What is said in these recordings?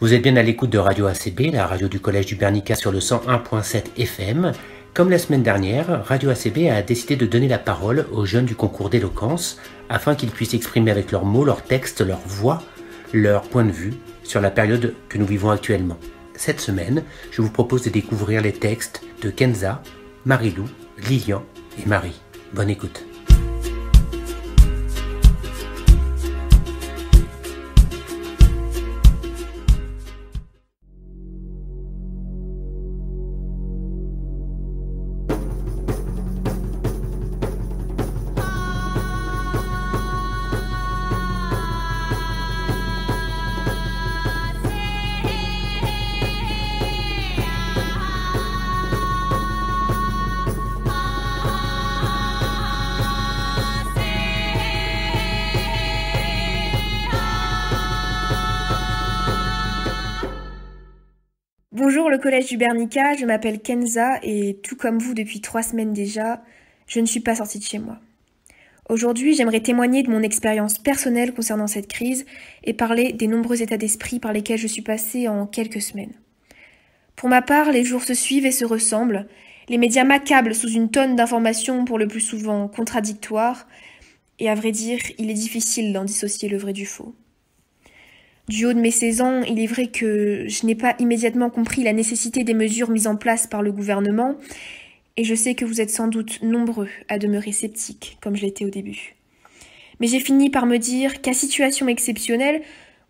Vous êtes bien à l'écoute de Radio ACB, la radio du Collège du Bernica sur le 101.7 FM. Comme la semaine dernière, Radio ACB a décidé de donner la parole aux jeunes du concours d'éloquence afin qu'ils puissent exprimer avec leurs mots, leurs textes, leur voix, leur point de vue sur la période que nous vivons actuellement. Cette semaine, je vous propose de découvrir les textes de Kenza, Marilou, Lilian et Marie. Bonne écoute. Bonjour le Collège du Bernica, je m'appelle Kenza et tout comme vous depuis 3 semaines déjà, je ne suis pas sortie de chez moi. Aujourd'hui, j'aimerais témoigner de mon expérience personnelle concernant cette crise et parler des nombreux états d'esprit par lesquels je suis passée en quelques semaines. Pour ma part, les jours se suivent et se ressemblent, les médias m'accablent sous une tonne d'informations pour le plus souvent contradictoires, et à vrai dire, il est difficile d'en dissocier le vrai du faux. Du haut de mes 16 ans, il est vrai que je n'ai pas immédiatement compris la nécessité des mesures mises en place par le gouvernement, et je sais que vous êtes sans doute nombreux à demeurer sceptiques, comme je l'étais au début. Mais j'ai fini par me dire qu'à situation exceptionnelle,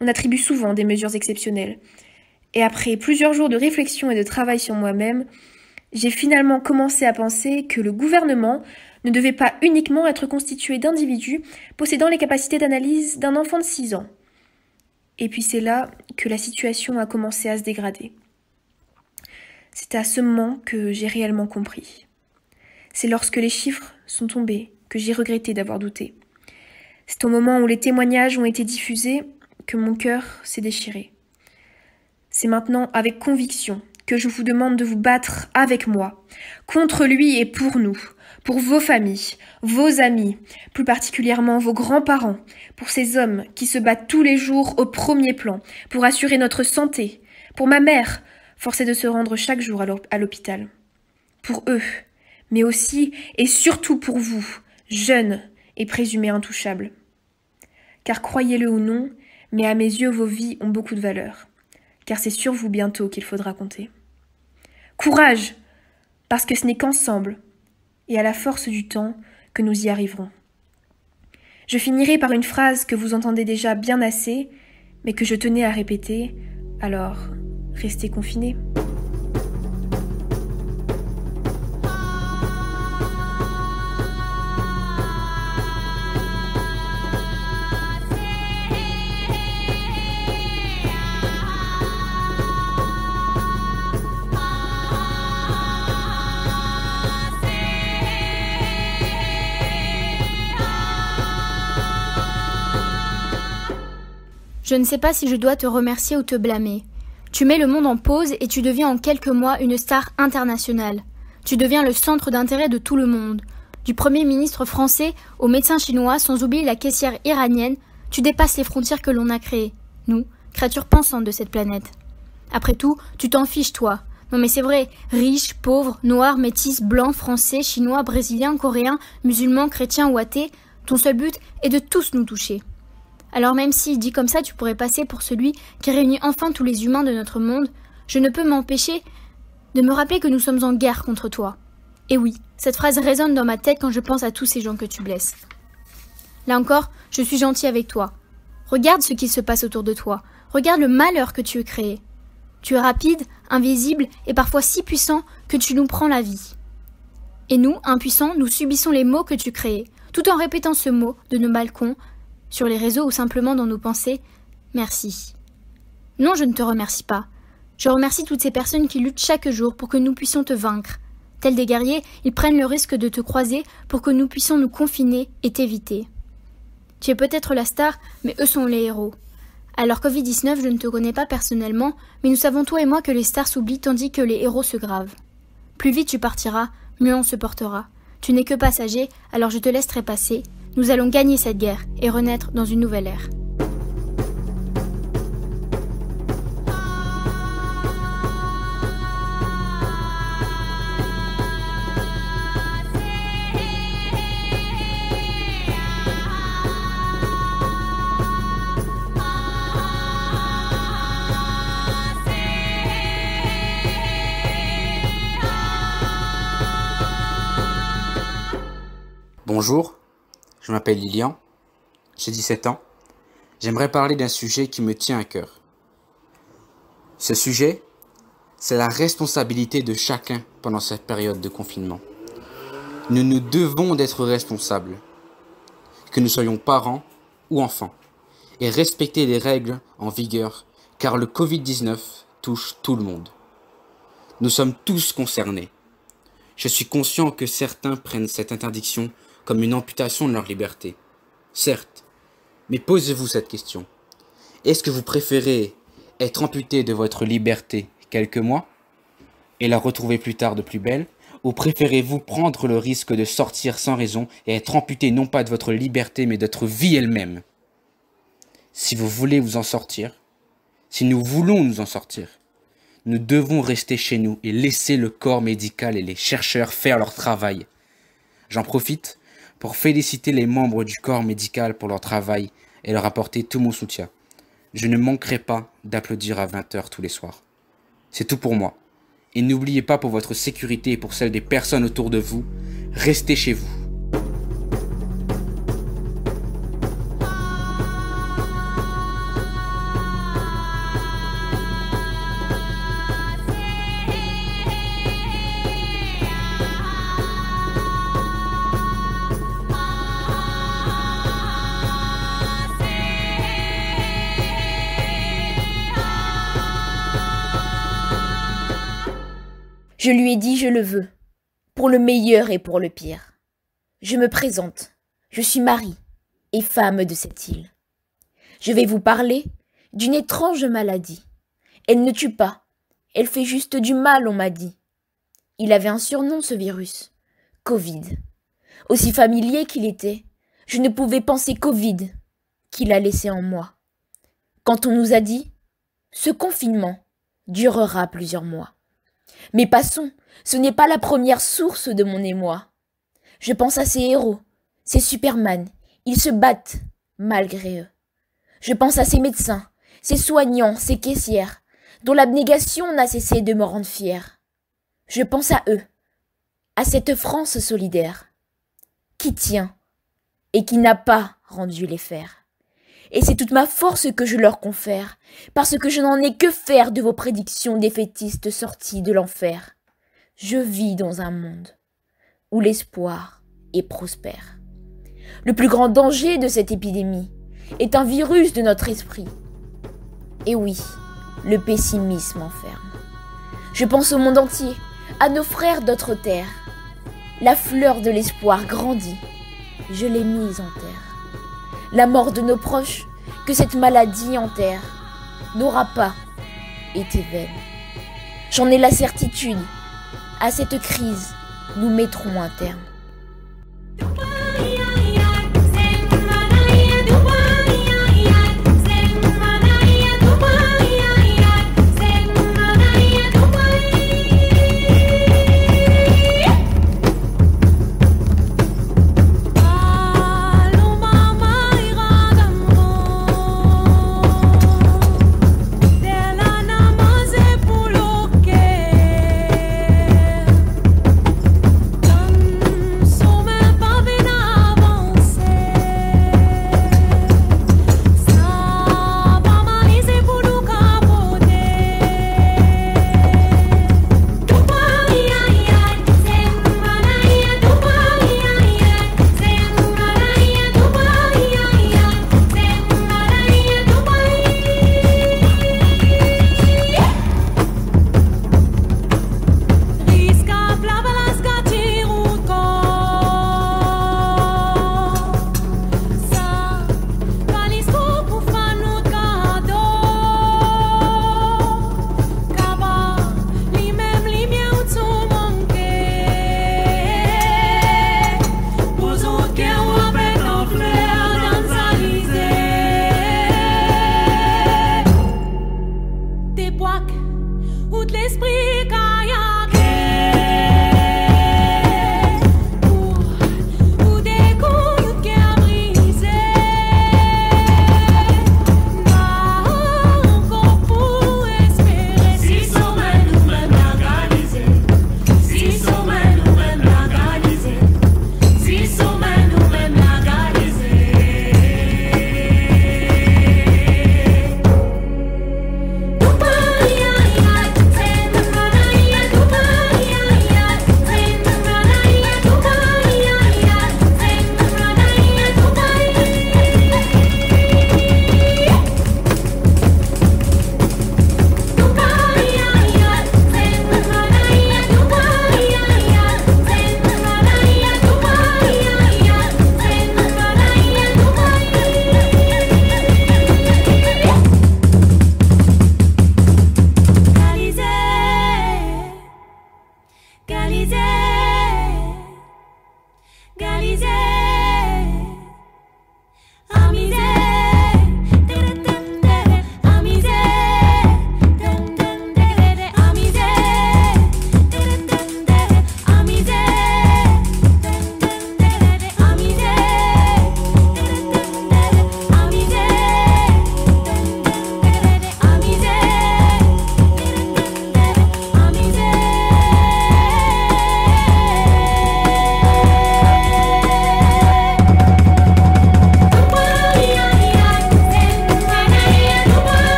on attribue souvent des mesures exceptionnelles. Et après plusieurs jours de réflexion et de travail sur moi-même, j'ai finalement commencé à penser que le gouvernement ne devait pas uniquement être constitué d'individus possédant les capacités d'analyse d'un enfant de 6 ans. Et puis c'est là que la situation a commencé à se dégrader. C'est à ce moment que j'ai réellement compris. C'est lorsque les chiffres sont tombés que j'ai regretté d'avoir douté. C'est au moment où les témoignages ont été diffusés que mon cœur s'est déchiré. C'est maintenant avec conviction que je vous demande de vous battre avec moi, contre lui et pour nous, pour vos familles, vos amis, plus particulièrement vos grands-parents, pour ces hommes qui se battent tous les jours au premier plan, pour assurer notre santé, pour ma mère, forcée de se rendre chaque jour à l'hôpital. Pour eux, mais aussi et surtout pour vous, jeunes et présumés intouchables. Car croyez-le ou non, mais à mes yeux vos vies ont beaucoup de valeur, car c'est sur vous bientôt qu'il faudra compter. Courage, parce que ce n'est qu'ensemble, et à la force du temps, que nous y arriverons. Je finirai par une phrase que vous entendez déjà bien assez, mais que je tenais à répéter, alors restez confinés. Je ne sais pas si je dois te remercier ou te blâmer. Tu mets le monde en pause et tu deviens en quelques mois une star internationale. Tu deviens le centre d'intérêt de tout le monde. Du Premier ministre français au médecin chinois, sans oublier la caissière iranienne, tu dépasses les frontières que l'on a créées. Nous, créatures pensantes de cette planète. Après tout, tu t'en fiches, toi. Non mais c'est vrai, riche, pauvre, noir, métis, blanc, français, chinois, brésilien, coréen, musulman, chrétien ou athée, ton seul but est de tous nous toucher. Alors même si, dit comme ça, tu pourrais passer pour celui qui réunit enfin tous les humains de notre monde, je ne peux m'empêcher de me rappeler que nous sommes en guerre contre toi. Et oui, cette phrase résonne dans ma tête quand je pense à tous ces gens que tu blesses. Là encore, je suis gentil avec toi. Regarde ce qui se passe autour de toi. Regarde le malheur que tu as créé. Tu es rapide, invisible et parfois si puissant que tu nous prends la vie. Et nous, impuissants, nous subissons les maux que tu crées, tout en répétant ce mot de nos balcons, sur les réseaux ou simplement dans nos pensées, merci. Non, je ne te remercie pas. Je remercie toutes ces personnes qui luttent chaque jour pour que nous puissions te vaincre. Tels des guerriers, ils prennent le risque de te croiser pour que nous puissions nous confiner et t'éviter. Tu es peut-être la star, mais eux sont les héros. Alors Covid-19, je ne te connais pas personnellement, mais nous savons toi et moi que les stars s'oublient tandis que les héros se gravent. Plus vite tu partiras, mieux on se portera. Tu n'es que passager, alors je te laisserai passer. Nous allons gagner cette guerre et renaître dans une nouvelle ère. Bonjour, je m'appelle Lilian, j'ai 17 ans. J'aimerais parler d'un sujet qui me tient à cœur. Ce sujet, c'est la responsabilité de chacun pendant cette période de confinement. Nous nous devons d'être responsables, que nous soyons parents ou enfants, et respecter les règles en vigueur, car le Covid-19 touche tout le monde. Nous sommes tous concernés. Je suis conscient que certains prennent cette interdiction comme une amputation de leur liberté. Certes, mais posez-vous cette question. Est-ce que vous préférez être amputé de votre liberté quelques mois et la retrouver plus tard de plus belle, ou préférez-vous prendre le risque de sortir sans raison et être amputé non pas de votre liberté mais de votre vie elle-même? Si vous voulez vous en sortir, si nous voulons nous en sortir, nous devons rester chez nous et laisser le corps médical et les chercheurs faire leur travail. J'en profite pour féliciter les membres du corps médical pour leur travail et leur apporter tout mon soutien. Je ne manquerai pas d'applaudir à 20h tous les soirs. C'est tout pour moi. Et n'oubliez pas, pour votre sécurité et pour celle des personnes autour de vous, restez chez vous. Je lui ai dit je le veux, pour le meilleur et pour le pire. Je me présente, je suis Marie et femme de cette île. Je vais vous parler d'une étrange maladie. Elle ne tue pas, elle fait juste du mal, on m'a dit. Il avait un surnom, ce virus, Covid. Aussi familier qu'il était, je ne pouvais penser qu'au vide qu'il a laissé en moi. Quand on nous a dit « Ce confinement durera plusieurs mois ». Mais passons, ce n'est pas la première source de mon émoi. Je pense à ces héros, ces Superman, ils se battent malgré eux. Je pense à ces médecins, ces soignants, ces caissières, dont l'abnégation n'a cessé de me rendre fière. Je pense à eux, à cette France solidaire, qui tient et qui n'a pas rendu les fers. Et c'est toute ma force que je leur confère, parce que je n'en ai que faire de vos prédictions défaitistes sorties de l'enfer. Je vis dans un monde où l'espoir est prospère. Le plus grand danger de cette épidémie est un virus de notre esprit. Et oui, le pessimisme enferme. Je pense au monde entier, à nos frères d'autres terres. La fleur de l'espoir grandit, je l'ai mise en terre. La mort de nos proches, que cette maladie enterre, n'aura pas été vaine. J'en ai la certitude, à cette crise, nous mettrons un terme.